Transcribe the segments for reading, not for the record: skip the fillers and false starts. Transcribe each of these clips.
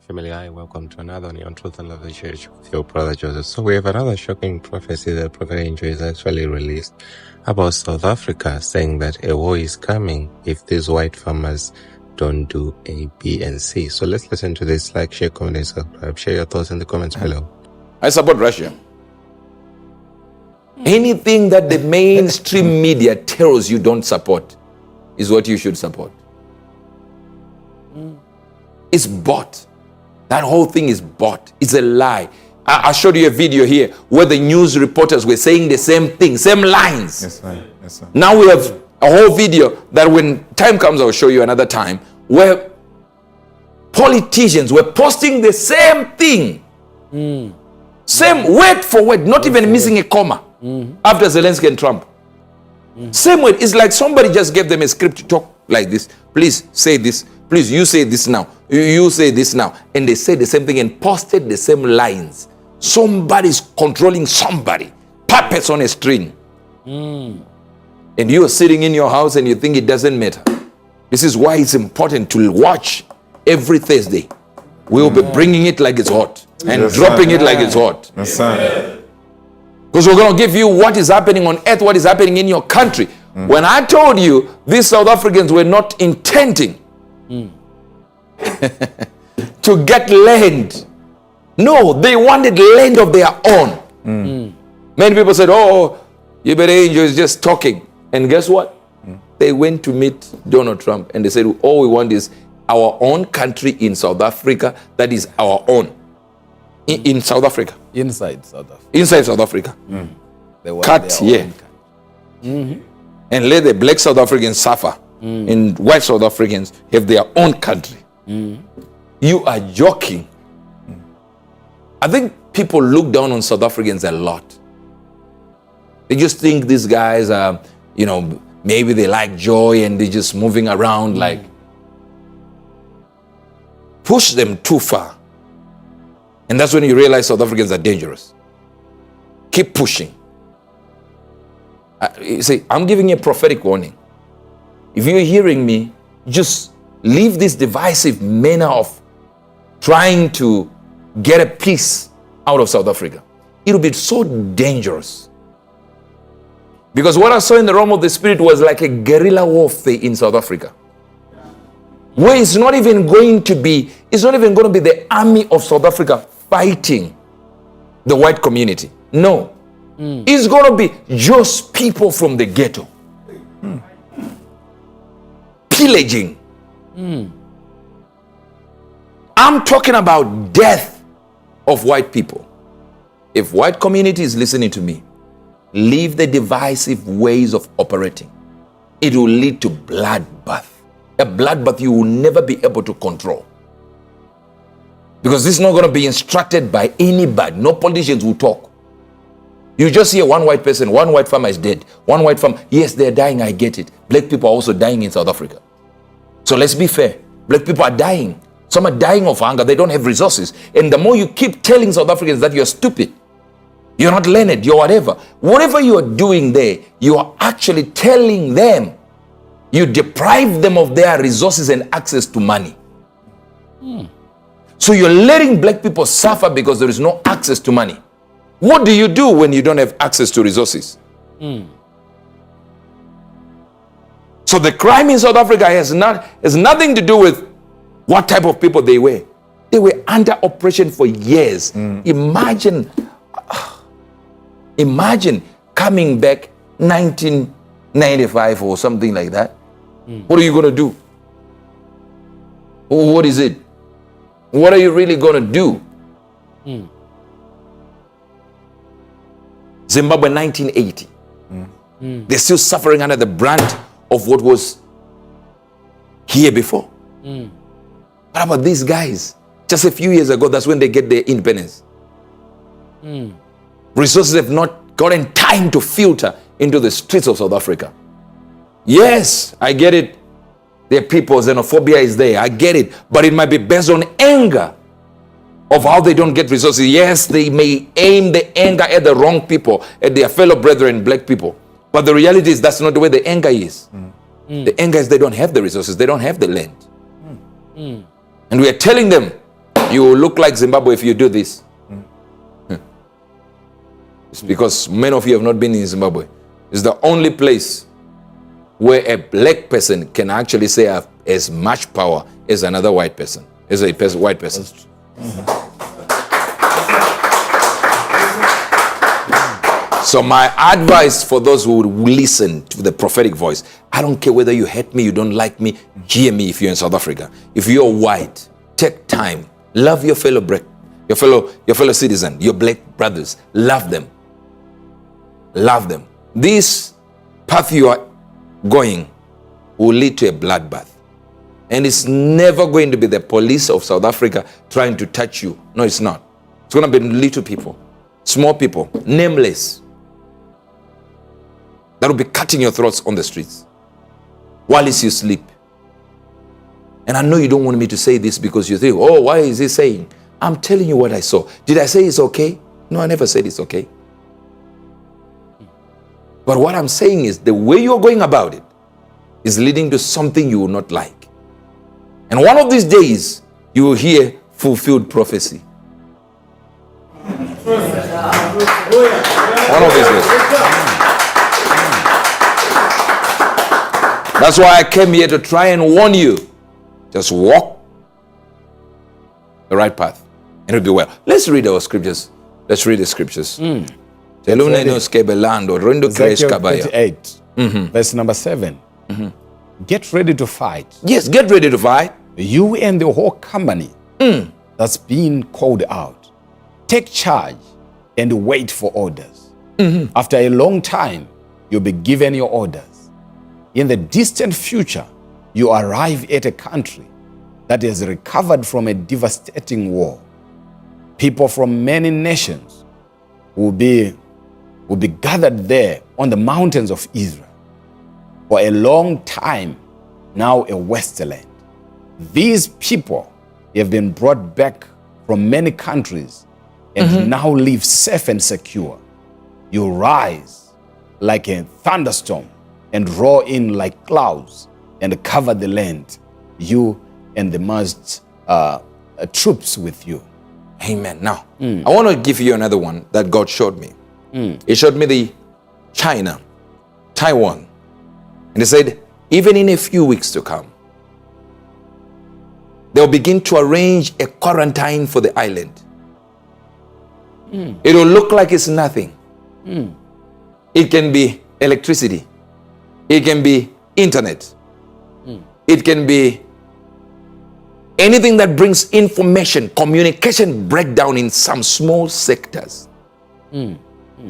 Family, hi, welcome to another on Your Truth and Love the Church with your brother Joseph. So we have another shocking prophecy that Prophet Angel is actually released about South Africa, saying that a war is coming if these white farmers don't do A, B, and C. So let's listen to this. Like, share, comment, and subscribe. Share your thoughts in the comments below. I support Russia. Anything that the mainstream media tells you don't support is what you should support. It's bought. That whole thing is bought. It's a lie. I showed you a video here where the news reporters were saying the same thing, same lines. Yes, sir. Yes, sir. Now we have a whole video that when time comes, I'll show you another time, where politicians were posting the same thing. Same word for word, not even missing a comma after Zelensky and Trump. Same word. It's like somebody just gave them a script to talk like this. Please say this. Please, you say this now. You say this now. And they said the same thing and posted the same lines. Somebody's controlling somebody. Puppets on a string. And you are sitting in your house and you think it doesn't matter. This is why it's important to watch every Thursday. We'll be bringing it like it's hot and dropping it like it's hot. Yes, sir. Because we're going to give you what is happening on earth, what is happening in your country. When I told you these South Africans were not intending to get land. No, they wanted land of their own. Many people said, oh, Uebert Angel is just talking. And guess what? They went to meet Donald Trump and they said, all we want is our own country in South Africa that is our own. In South Africa. Inside South Africa. Inside South Africa. They want Cut their here. And let the black South Africans suffer. And white South Africans have their own country. You are joking. I think people look down on South Africans a lot. They just think these guys are, maybe they like joy and they're just moving around like. Push them too far. And that's when you realize South Africans are dangerous. Keep pushing. You see, I'm giving you a prophetic warning. If you're hearing me, just leave this divisive manner of trying to get a peace out of South Africa. It'll be so dangerous. Because what I saw in the realm of the spirit was like a guerrilla warfare in South Africa. Where it's not even going to be the army of South Africa fighting the white community. No. It's going to be just people from the ghetto. Pillaging. I'm talking about death of white people. If white community is listening to me, leave the divisive ways of operating. It will lead to bloodbath. A bloodbath you will never be able to control. Because this is not going to be instructed by anybody. No politicians will talk. You just hear one white person, one white farmer is dead. One white farmer, yes, they're dying, I get it. Black people are also dying in South Africa. So let's be fair. Black people are dying. Some are dying of hunger. They don't have resources. And the more you keep telling South Africans that you're stupid, you're not learned, you're whatever. Whatever you are doing there, you are actually telling them you deprive them of their resources and access to money. So you're letting black people suffer because there is no access to money. What do you do when you don't have access to resources? So the crime in South Africa has nothing to do with what type of people they were. They were under oppression for years. Imagine coming back 1995 or something like that. What are you going to do? What is it? What are you really going to do? Zimbabwe 1980. They're still suffering under the brunt of what was here before. What about these guys? Just a few years ago, that's when they get their independence. Resources have not gotten time to filter into the streets of South Africa. Yes, I get it. Their people, xenophobia is there. I get it. But it might be based on anger of how they don't get resources. Yes, they may aim the anger at the wrong people, at their fellow brethren, black people. But the reality is that's not the way the anger is. The anger is they don't have the resources. They don't have the land. And we are telling them, You will look like Zimbabwe if you do this. It's because many of you have not been in Zimbabwe. It's the only place where a black person can actually say have as much power as another white person, as a white person. So my advice for those who listen to the prophetic voice, I don't care whether you hate me, you don't like me, hear me if you're in South Africa. If you're white, take time. Love your fellow citizen, your black brothers. Love them. Love them. This path you are going will lead to a bloodbath. And it's never going to be the police of South Africa trying to touch you. No, it's not. It's going to be little people, small people, nameless, that will be cutting your throats on the streets while you sleep. And I know you don't want me to say this because you think, oh, why is he saying? I'm telling you what I saw. Did I say it's okay? No, I never said it's okay. But what I'm saying is the way you're going about it is leading to something you will not like. And one of these days, you will hear fulfilled prophecy. One of these days. That's why I came here to try and warn you. Just walk the right path and it'll be well. Let's read our scriptures. Let's read the scriptures. Ezekiel 38, verse number 7. Get ready to fight. Yes, get ready to fight. You and the whole company that's being called out. Take charge and wait for orders. After a long time, you'll be given your orders. In the distant future, you arrive at a country that has recovered from a devastating war. People from many nations will be gathered there on the mountains of Israel. For a long time, now a wasteland. These people have been brought back from many countries and now live safe and secure. You rise like a thunderstorm and roar in like clouds and cover the land, you and the massed troops with you. Amen. Now, I want to give you another one that God showed me. He showed me the China, Taiwan. And he said, even in a few weeks to come, they'll begin to arrange a quarantine for the island. It will look like it's nothing. It can be electricity. It can be internet. It can be anything that brings information, communication breakdown in some small sectors.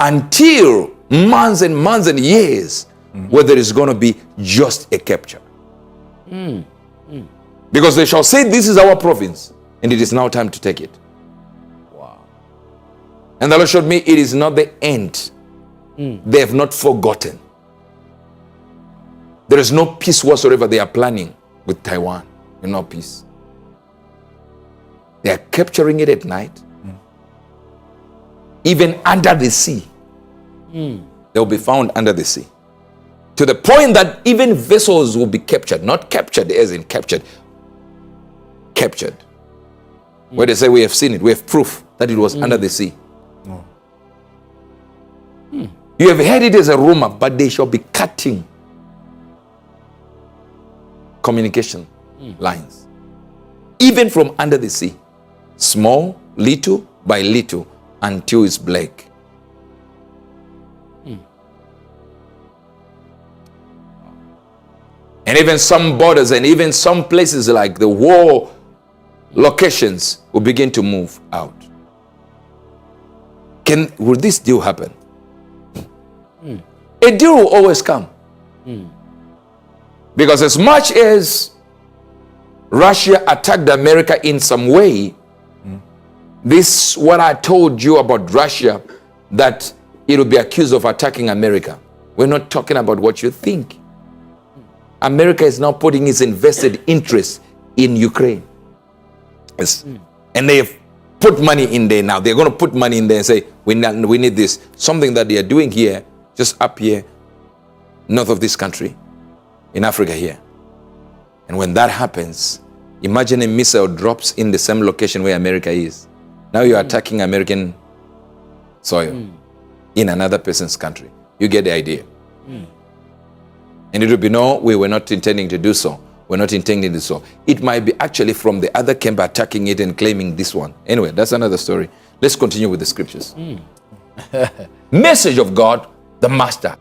Until months and years where there is going to be just a capture. Because they shall say, this is our province, and it is now time to take it. Wow. And the Lord showed me it is not the end. They have not forgotten. There is no peace whatsoever they are planning with Taiwan. No peace. They are capturing it at night. Even under the sea. They will be found under the sea. To the point that even vessels will be captured. Not captured as in captured. Captured. Where they say we have seen it. We have proof that it was under the sea. You have heard it as a rumor, but they shall be cutting communication lines. Even from under the sea. Small, little by little, until it's black. And even some borders and even some places like the war locations will begin to move out. Will this deal happen? A deal will always come. Because as much as Russia attacked America in some way, this what I told you about Russia, that it will be accused of attacking America. We're not talking about what you think. America is now putting its invested interest in Ukraine. Yes. And they have put money in there now. They're going to put money in there and say, we need this. Something that they are doing here, just up here, north of this country, in Africa here. And when that happens, Imagine a missile drops in the same location where America is. Now you're attacking American soil in another person's country. You get the idea. And it will be, no, we were not intending to do so. We're not intending to do so. It might be actually from the other camp attacking it and claiming this one. Anyway, that's another story. Let's continue with the scriptures. Message of God, the Master.